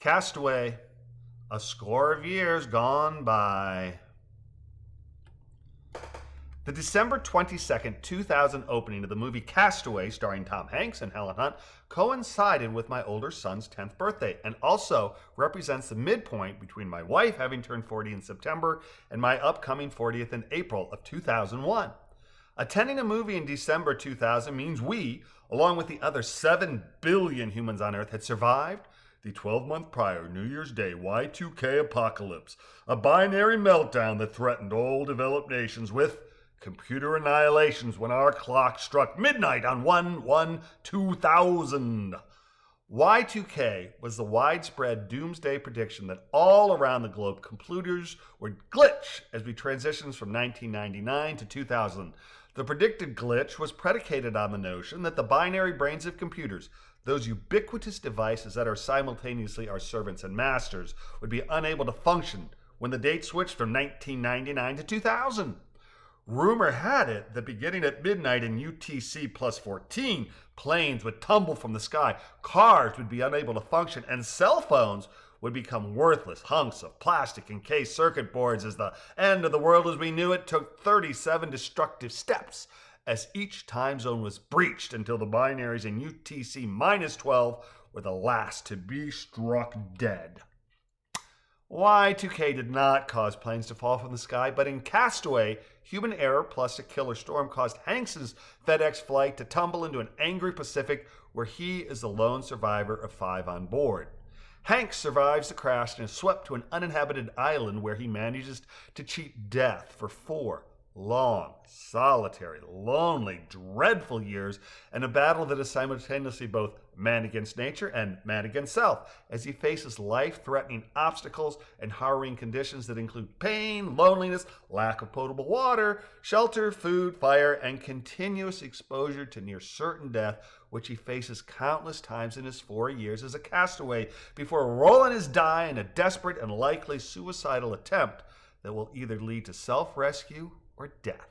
Castaway, a score of years gone by. The December 22nd, 2000 opening of the movie Castaway, starring Tom Hanks and Helen Hunt, coincided with my older son's 10th birthday and also represents the midpoint between my wife having turned 40 in September and my upcoming 40th in April of 2001. Attending a movie in December 2000 means we, along with the other 7 billion humans on Earth, had survived the 12-month prior New Year's Day Y2K apocalypse, a binary meltdown that threatened all developed nations with computer annihilations when our clock struck midnight on 1/1/2000. Y2K was the widespread doomsday prediction that all around the globe computers would glitch as we transitioned from 1999 to 2000. The predicted glitch was predicated on the notion that the binary brains of computers, those ubiquitous devices that are simultaneously our servants and masters, would be unable to function when the date switched from 1999 to 2000. Rumor had it that beginning at midnight in UTC plus 14, planes would tumble from the sky, cars would be unable to function, and cell phones would become worthless hunks of plastic encased circuit boards as the end of the world as we knew it took 37 destructive steps as each time zone was breached until the binaries in UTC minus 12 were the last to be struck dead. Y2K did not cause planes to fall from the sky, but in Castaway, human error plus a killer storm caused Hanks's FedEx flight to tumble into an angry Pacific where he is the lone survivor of 5 on board. Hanks survives the crash and is swept to an uninhabited island where he manages to cheat death for 4 long, solitary, lonely, dreadful years in a battle that is simultaneously both man against nature and man against self, as he faces life-threatening obstacles and harrowing conditions that include pain, loneliness, lack of potable water, shelter, food, fire, and continuous exposure to near certain death, which he faces countless times in his 4 years as a castaway before rolling his die in a desperate and likely suicidal attempt that will either lead to self-rescue or death.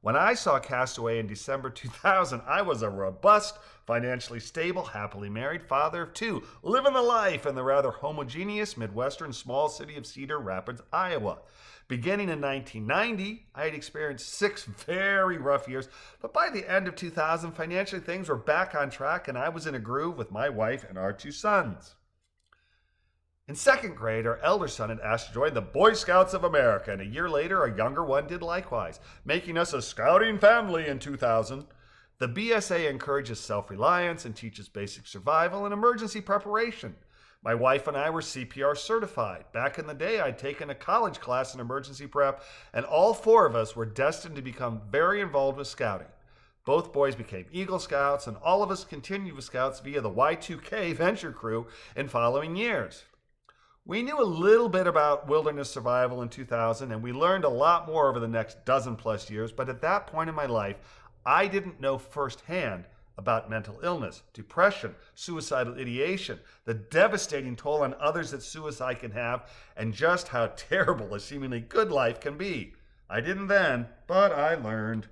When I saw Castaway in December 2000, I was a robust, financially stable, happily married father of 2, living the life in the rather homogeneous Midwestern small city of Cedar Rapids, Iowa. Beginning in 1990, I had experienced 6 very rough years, but by the end of 2000, financially things were back on track and I was in a groove with my wife and our 2 sons. In 2nd grade, our elder son had asked to join the Boy Scouts of America, and a year later, our younger one did likewise, making us a scouting family in 2000. The BSA encourages self-reliance and teaches basic survival and emergency preparation. My wife and I were CPR certified. Back in the day, I'd taken a college class in emergency prep, and all 4 of us were destined to become very involved with scouting. Both boys became Eagle Scouts, and all of us continued with Scouts via the Y2K venture crew in following years. We knew a little bit about wilderness survival in 2000, and we learned a lot more over the next dozen plus years, but at that point in my life, I didn't know firsthand about mental illness, depression, suicidal ideation, the devastating toll on others that suicide can have, and just how terrible a seemingly good life can be. I didn't then, but I learned.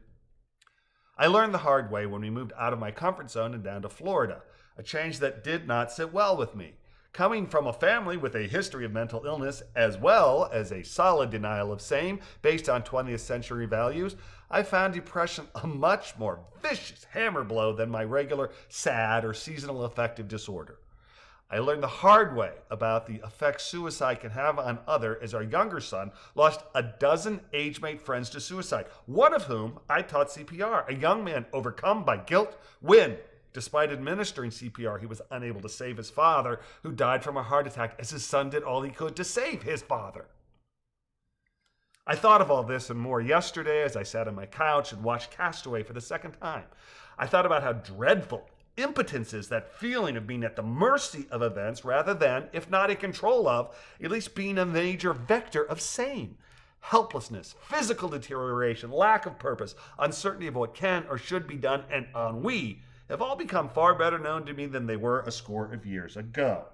I learned the hard way when we moved out of my comfort zone and down to Florida, a change that did not sit well with me. Coming from a family with a history of mental illness as well as a solid denial of same based on 20th century values, I found depression a much more vicious hammer blow than my regular sad or seasonal affective disorder. I learned the hard way about the effect suicide can have on others as our younger son lost a dozen age-mate friends to suicide, one of whom I taught CPR, a young man overcome by guilt, when despite administering CPR, he was unable to save his father, who died from a heart attack as his son did all he could to save his father. I thought of all this and more yesterday as I sat on my couch and watched Castaway for the 2nd time. I thought about how dreadful impotence is, that feeling of being at the mercy of events rather than, if not in control of, at least being a major vector of same. Helplessness, physical deterioration, lack of purpose, uncertainty of what can or should be done, and ennui have all become far better known to me than they were a score of years ago.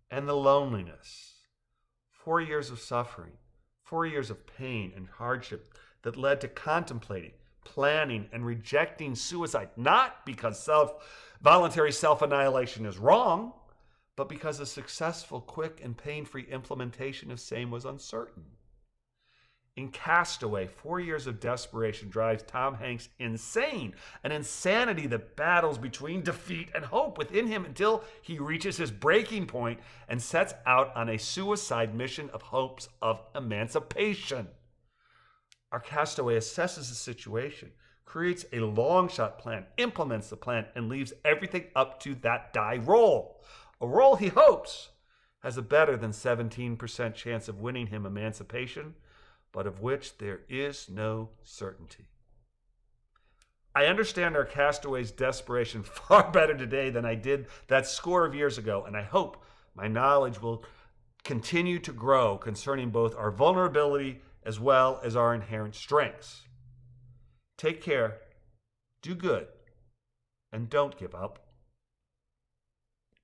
And the loneliness. 4 years of suffering, 4 years of pain and hardship that led to contemplating, planning, and rejecting suicide, not because voluntary self-annihilation is wrong, but because a successful, quick, and pain-free implementation of same was uncertain. In Castaway, 4 years of desperation drives Tom Hanks insane, an insanity that battles between defeat and hope within him until he reaches his breaking point and sets out on a suicide mission of hopes of emancipation. Our Castaway assesses the situation, creates a long-shot plan, implements the plan, and leaves everything up to that die roll. A roll he hopes has a better than 17% chance of winning him emancipation, but of which there is no certainty. I understand our Castaway's desperation far better today than I did that score of years ago, and I hope my knowledge will continue to grow concerning both our vulnerability as well as our inherent strengths. Take care, do good, and don't give up.